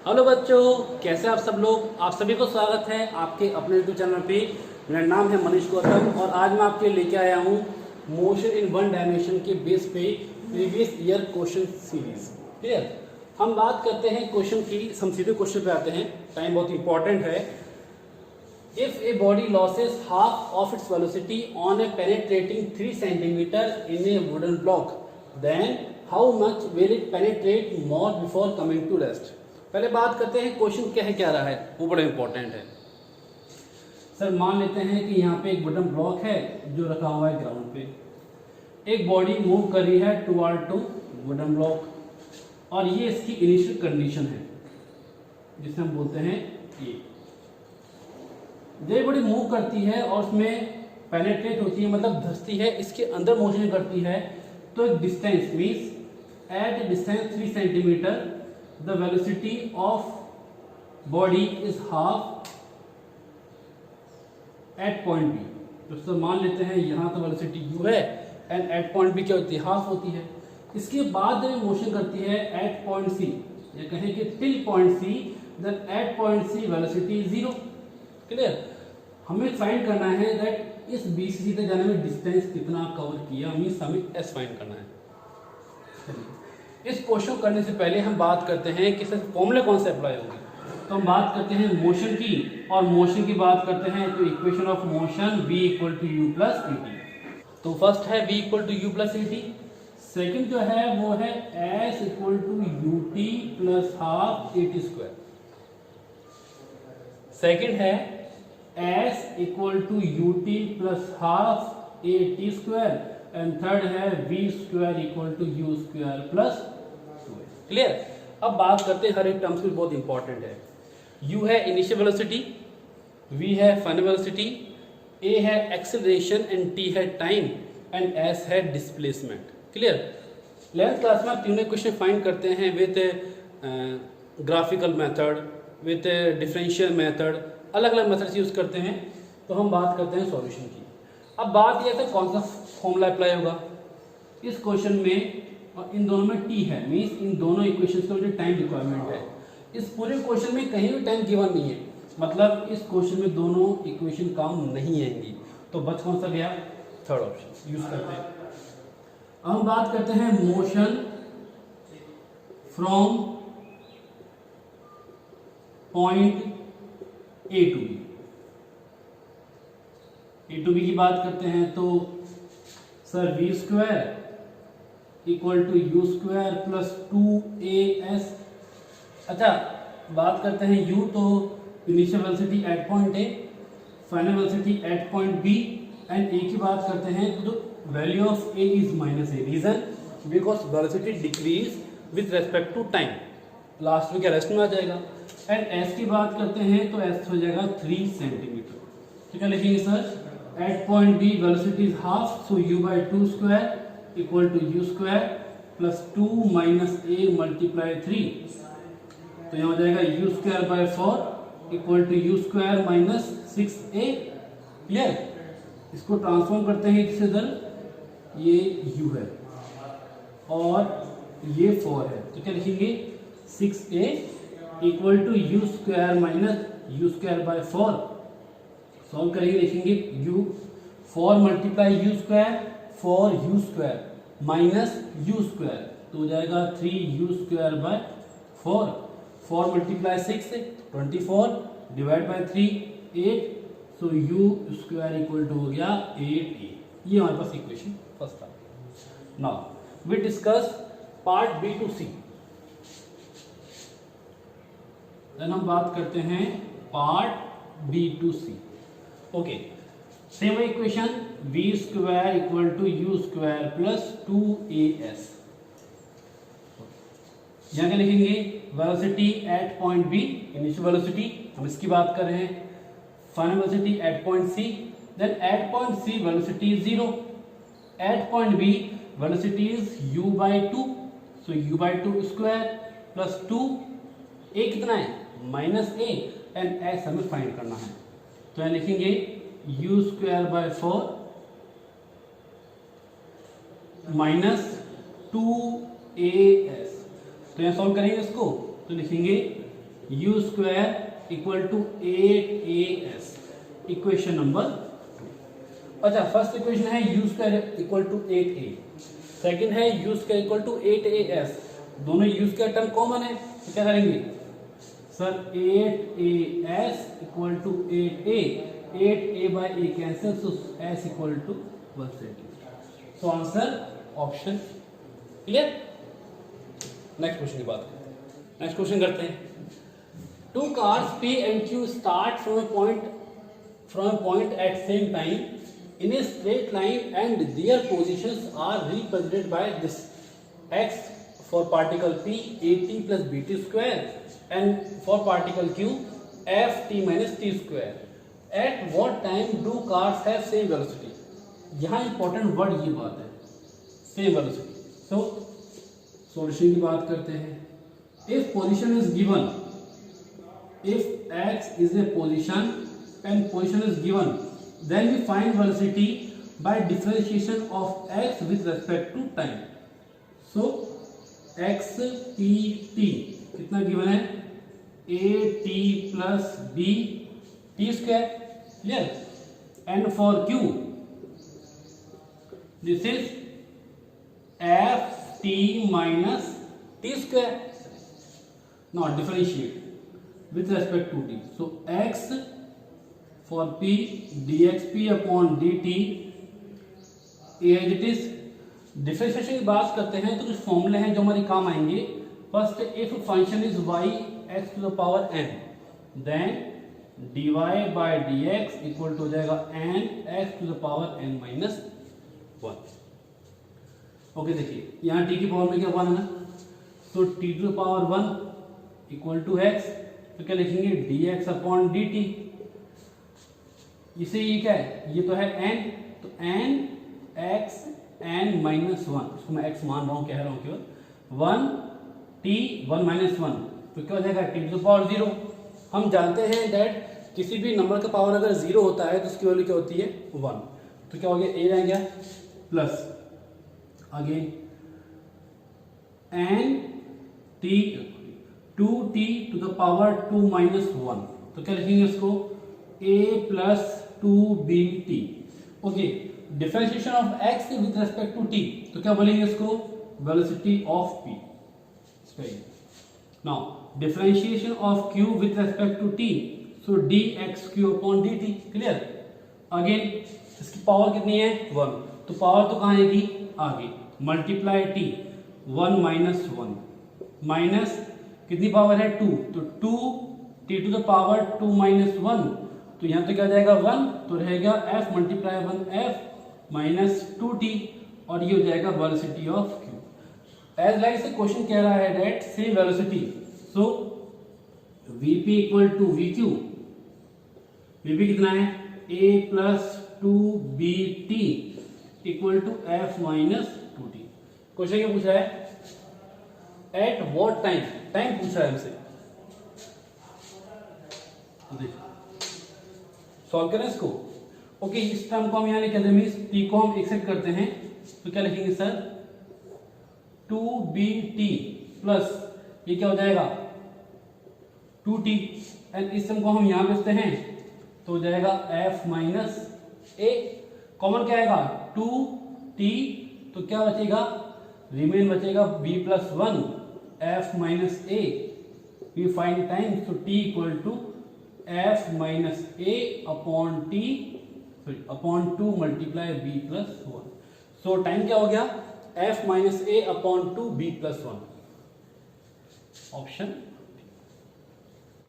Hello बच्चों, कैसे आप सब लोग। आप सभी को स्वागत है आपके अपने यूट्यूब चैनल पे। मेरा नाम है मनीष गौतम और आज मैं आपके लिए लेके आया हूँ मोशन इन वन डायमेंशन के बेस पे previous year question series. Clear. हम बात करते हैं क्वेश्चन की, हम सीधे क्वेश्चन पे आते हैं। टाइम बहुत इंपॉर्टेंट है। If a body loses half of its velocity on a penetrating 3 centimeter in a wooden block, then how much will it penetrate more before coming to rest. पहले बात करते हैं क्वेश्चन क्या रहा है, वो बड़ा इंपॉर्टेंट है। सर मान लेते हैं कि यहाँ पे एक वुडन ब्लॉक है जो रखा हुआ है ग्राउंड पे। एक बॉडी मूव कर रही है टुवर्ड टू वुडन ब्लॉक और ये इसकी इनिशियल कंडीशन है जिसे हम बोलते हैं ए। जब बॉडी मूव करती है और उसमें पेनेट्रेट होती है, मतलब धंसती है, इसके अंदर मोशन करती है, तो एक distance means at a distance 3 centimeter the velocity of body is half at point B। तो सर मान लेते हैं यहाँ तो वेलोसिटी u है एंड एट पॉइंट B क्या होती है, हाफ होती है। इसके बाद जब मोशन करती है एट पॉइंट C, या कहें कि till point C, then at point C velocity 0। Clear. हमें फाइंड करना है दैट इस B से C तक जाने में डिस्टेंस कितना कवर किया, मीन्स हमें S फाइंड करना है। इस क्वेश्चन करने से पहले हम बात करते हैं कि सर फॉर्मूले कौन से अप्लाई होंगे। तो हम बात करते हैं मोशन की, और मोशन की बात करते हैं तो equation of motion v equal to u plus a t. तो फर्स्ट है v equal to u plus a t. Second जो है वो है s equal to u t plus half a t square. Second है s equal to u t plus half a t square and third है v square equal to u square plus 2। Clear. अब बात करते हैं हर एक terms में, बहुत important है। u है इनिशियल वेलोसिटी, v है फाइनल वेलोसिटी, a है एक्सेलरेशन एंड t है टाइम एंड s है डिस्प्लेसमेंट। क्लियर। 11th क्लास में आप तीनों इक्वेशन फाइंड करते हैं with graphical method, with differential method, अलग अलग मेथड्स यूज करते हैं। तो हम बात करते हैं सॉल्यूशन की। अब बात यह है कौन सा फॉर्मूला अप्लाई होगा इस क्वेश्चन में, और इन दोनों में t है, मींस इन दोनों इक्वेशंस का जो टाइम रिक्वायरमेंट है। इस पूरे क्वेश्चन में कहीं भी टाइम गिवन नहीं है, मतलब इस क्वेश्चन में दोनों इक्वेशन काम नहीं आएंगी। तो बच कौन सा गया, थर्ड ऑप्शन यूज करते हैं। अब हम बात करते हैं motion from point A to B. A to B की बात करते हैं तो sir v square equal to u square plus 2as। अच्छा बात करते हैं u, तो initial velocity at point A, final velocity at point B, and a की बात करते हैं तो value of a is minus a. Reason because velocity decrease with respect to time, last में क्या रेस्ट में आ जाएगा। एंड s की बात करते हैं तो s हो जाएगा 3 सेंटीमीटर। तो क्या लिखेंगे sir, at point B velocity is half, so u by 2 square equal to u square plus 2 minus a multiply 3। तो यहाँ हो जाएगा u square by 4 equal to u square minus 6a। Clear. इसको ट्रांसफॉर्म करते हैं इससे इधर, ये u है और ये 4 है, तो क्या लिखेंगे 6a equal to u square minus u square by 4। Solve करेंगे, लिखेंगे u 4 multiply u square 4 u square minus u square, तो हो जाएगा 3 u square by 4। 4 multiply 6 24 divide by 3 8, so u square equal to हो गया 8a। ये हमारे पास equation first आ गया। Now we discuss part B to C. देन हम बात करते हैं part B to C. Okay, same equation v square equal to u square plus 2as। यहाँ क्या लिखेंगे, velocity at point b initial velocity, हम इसकी बात कर रहे हैं, final velocity at point c, then at point c velocity is 0, at point b velocity is u by 2, so u by 2 square plus 2, a कितना है माइनस a, एंड s हमें find करना है। तो यहाँ लिखेंगे u square by 4 minus 2as। तो यहाँ सॉल्व करेंगे इसको, तो लिखेंगे u square equal to 8as, equation number 2। अच्छा, फर्स्ट इक्वेशन है u square equal to 8a, second है u square equal to 8as। दोनों u स्क्वायर टर्म कॉमन है, तो क्या करेंगे sir, 8as equal to 8a, 8a by a cancel, so s equal to 130। So answer option. Clear. Next question की बात करते हैं। नेक्स्ट क्वेश्चन करते हैं। Two cars P and Q start from a point at same time in a straight line and their positions are represented by this: x for particle P, at plus bt square, and for particle Q, ft minus t square. At what time do cars have same velocity? यहाँ important word ये बात है, same velocity. So solution की बात करते हैं। If position is given, if x is a position and position is given, then we find velocity by differentiation of x with respect to time. So x p t कितना given है, a t plus b t square, clear, and for q this is f t minus t square. Now differentiate with respect to t. So x for p dxp upon dt as it is। Differentiation की बात करते हैं तो कुछ फॉर्मूले हैं जो हमारे काम आएंगे। First, if function is y x to the power n, then dy by dx equal to हो जाएगा n x to the power n minus 1। Okay, देखिए यहाँ t की पावर में क्या 1 है ना, तो t to the power 1 equal to x, तो क्या लिखेंगे dx अपॉन dt। इसे ये क्या है, ये तो है n, तो n x n माइनस 1, इसको मैं x मान रहा हूँ, कह रहा हूँ केवल 1 t 1 माइनस 1, तो क्या हो जाएगा t टू द पावर 0। हम जानते हैं दैट किसी भी नंबर का पावर अगर 0 होता है तो उसकी वैल्यू क्या होती है 1, तो क्या हो गया a रह गया plus again n t 2t to the power 2 minus 1, तो क्या लिखेंगे इसको a plus 2bt। Okay, differentiation of x with respect to t, तो क्या बोलेंगे इसको velocity of p। Now differentiation of q with respect to t, so dxq upon dt। Clear. Again इसकी power कितनी है 1, तो पावर तो कहाँ आएगी आगे, मल्टीप्लाई t 1 माइनस 1 माइनस कितनी पावर है 2, तो 2t to the power 2 minus 1, तो यहाँ तो क्या जाएगा 1, तो रहेगा f multiply 1f minus 2t, और ये हो जाएगा velocity of q। As like से क्वेश्चन कह रहा है that same velocity, so vp equal to vq, vp कितना है a plus 2bt equal to f minus 2t। Question क्या पूछ रहा है, एट वॉट टाइम, टाइम पूछ रहा है हमसे। सॉल्व करें इसको। ओके, इस टर्म को हम यहाँ लिख मीन्स t को हम एक्सेप्ट करते हैं, तो क्या लिखेंगे सर 2bt प्लस ये क्या हो जाएगा 2t, एंड इस टर्म को हम यहाँ भेजते हैं तो हो जाएगा f माइनस a। कॉमन क्या आएगा 2t, तो क्या बचेगा, रिमेन बचेगा b plus 1 f minus a। We find time, तो t equal to f minus a upon t sorry upon 2 multiply b plus 1। So time क्या हो गया f minus a upon 2 b plus 1, option